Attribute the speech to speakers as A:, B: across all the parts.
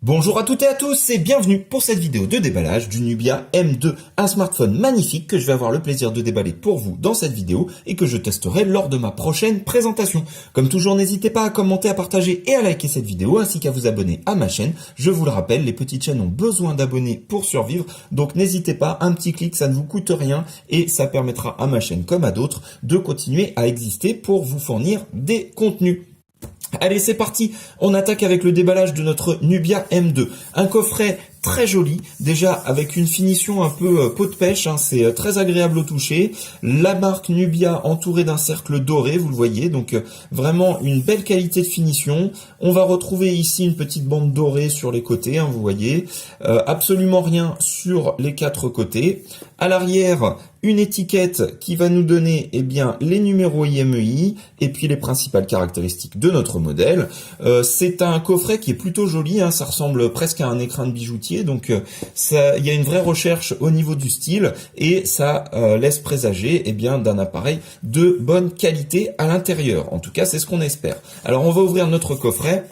A: Bonjour à toutes et à tous et bienvenue pour cette vidéo de déballage du Nubia M2, un smartphone magnifique que je vais avoir le plaisir de déballer pour vous dans cette vidéo et que je testerai lors de ma prochaine présentation. Comme toujours, n'hésitez pas à commenter, à partager et à liker cette vidéo ainsi qu'à vous abonner à ma chaîne. Je vous le rappelle, les petites chaînes ont besoin d'abonnés pour survivre, donc n'hésitez pas, un petit clic, ça ne vous coûte rien et ça permettra à ma chaîne comme à d'autres de continuer à exister pour vous fournir des contenus. Allez, c'est parti, on attaque avec le déballage de notre Nubia M2. Un coffret très joli, déjà avec une finition un peu peau de pêche, hein, c'est très agréable au toucher. La marque Nubia entourée d'un cercle doré, vous le voyez, donc vraiment une belle qualité de finition. On va retrouver ici une petite bande dorée sur les côtés, hein, vous voyez. Absolument rien sur les quatre côtés. À l'arrière, une étiquette qui va nous donner les numéros IMEI et puis les principales caractéristiques de notre modèle. C'est un coffret qui est plutôt joli, hein, ça ressemble presque à un écrin de bijoutier, donc il y a une vraie recherche au niveau du style et ça laisse présager d'un appareil de bonne qualité à l'intérieur. En tout cas, c'est ce qu'on espère. Alors, on va ouvrir notre coffret.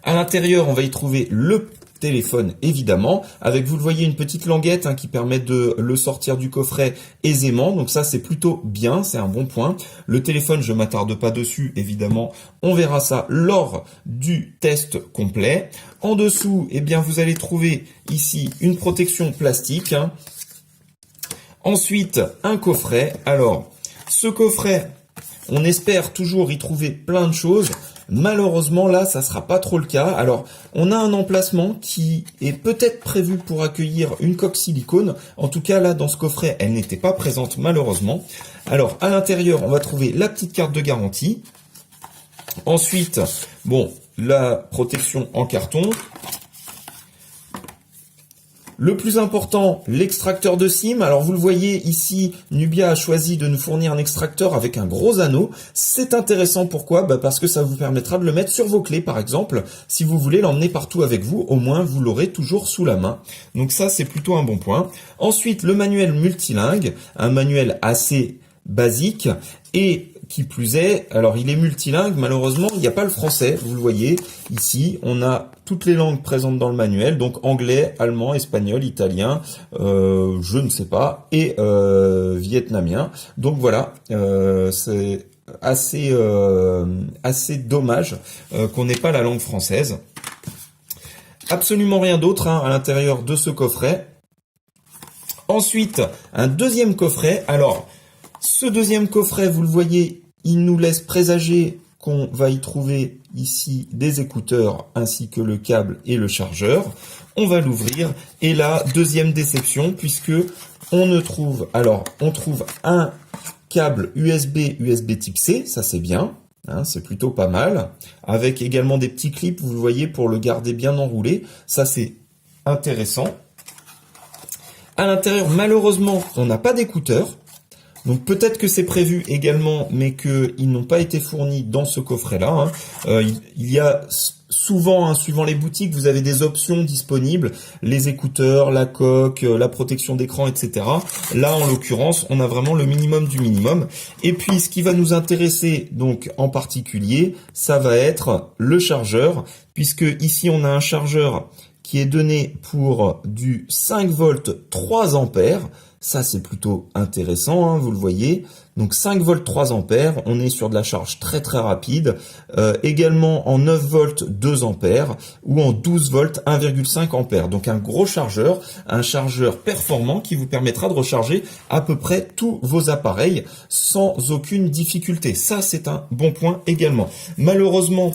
A: À l'intérieur, on va y trouver le téléphone évidemment, avec, vous le voyez, une petite languette qui permet de le sortir du coffret aisément, donc ça c'est plutôt bien, c'est un bon point. Le téléphone, je m'attarde pas dessus évidemment, on verra ça lors du test complet. En dessous, vous allez trouver ici une protection plastique, ensuite un coffret. Alors ce coffret, on espère toujours y trouver plein de choses. Malheureusement, là, ça sera pas trop le cas. Alors, on a un emplacement qui est peut-être prévu pour accueillir une coque silicone. En tout cas, là, dans ce coffret, elle n'était pas présente, malheureusement. Alors, à l'intérieur, on va trouver la petite carte de garantie. Ensuite, la protection en carton. Le plus important, l'extracteur de SIM. Alors vous le voyez ici, Nubia a choisi de nous fournir un extracteur avec un gros anneau. C'est intéressant, pourquoi ? Parce que ça vous permettra de le mettre sur vos clés par exemple. Si vous voulez l'emmener partout avec vous, au moins vous l'aurez toujours sous la main. Donc ça, c'est plutôt un bon point. Ensuite, le manuel multilingue, un manuel assez basique et qui plus est, alors il est multilingue, malheureusement il n'y a pas le français, vous le voyez ici, on a toutes les langues présentes dans le manuel, donc anglais, allemand, espagnol, italien, je ne sais pas, et vietnamien. Donc voilà, c'est assez dommage qu'on n'ait pas la langue française. Absolument rien d'autre à l'intérieur de ce coffret. Ensuite, un deuxième coffret. Alors, ce deuxième coffret, vous le voyez, il nous laisse présager qu'on va y trouver ici des écouteurs ainsi que le câble et le chargeur. On va l'ouvrir et là, deuxième déception puisque on trouve un câble USB type C, ça c'est bien, c'est plutôt pas mal, avec également des petits clips, vous le voyez, pour le garder bien enroulé, ça c'est intéressant. À l'intérieur, malheureusement, on n'a pas d'écouteurs. Donc peut-être que c'est prévu également, mais qu'ils n'ont pas été fournis dans ce coffret-là. Il y a souvent, suivant les boutiques, vous avez des options disponibles, les écouteurs, la coque, la protection d'écran, etc. Là, en l'occurrence, on a vraiment le minimum du minimum. Et puis, ce qui va nous intéresser, donc en particulier, ça va être le chargeur, puisque ici, on a un chargeur qui est donné pour du 5 volts 3 ampères. Ça, c'est plutôt intéressant, vous le voyez. Donc 5 volts 3 ampères, on est sur de la charge très très rapide. Également en 9 volts 2 ampères ou en 12 volts 1,5 ampères. Donc un gros chargeur, un chargeur performant qui vous permettra de recharger à peu près tous vos appareils sans aucune difficulté. Ça, c'est un bon point également. Malheureusement,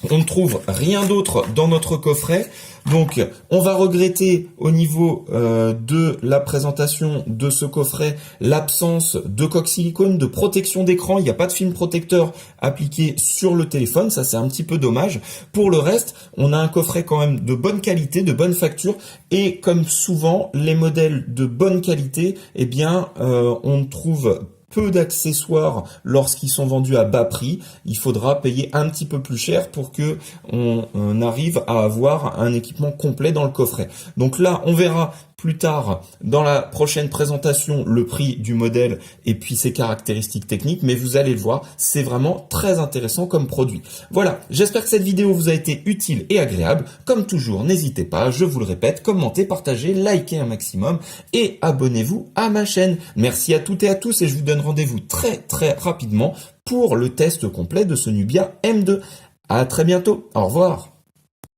A: on ne trouve rien d'autre dans notre coffret. Donc, on va regretter au niveau de la présentation de ce coffret l'absence de coque silicone, de protection d'écran. Il n'y a pas de film protecteur appliqué sur le téléphone. Ça, c'est un petit peu dommage. Pour le reste, on a un coffret quand même de bonne qualité, de bonne facture. Et comme souvent, les modèles de bonne qualité, on trouve peu d'accessoires lorsqu'ils sont vendus à bas prix. Il faudra payer un petit peu plus cher pour que on arrive à avoir un équipement complet dans le coffret. Donc là, on verra plus tard dans la prochaine présentation le prix du modèle et puis ses caractéristiques techniques, mais vous allez le voir, c'est vraiment très intéressant comme produit. Voilà, j'espère que cette vidéo vous a été utile et agréable. Comme toujours, n'hésitez pas, je vous le répète, commentez, partagez, likez un maximum et abonnez-vous à ma chaîne. Merci à toutes et à tous et je vous donne rendez-vous très rapidement pour le test complet de ce Nubia M2. À très bientôt, au revoir.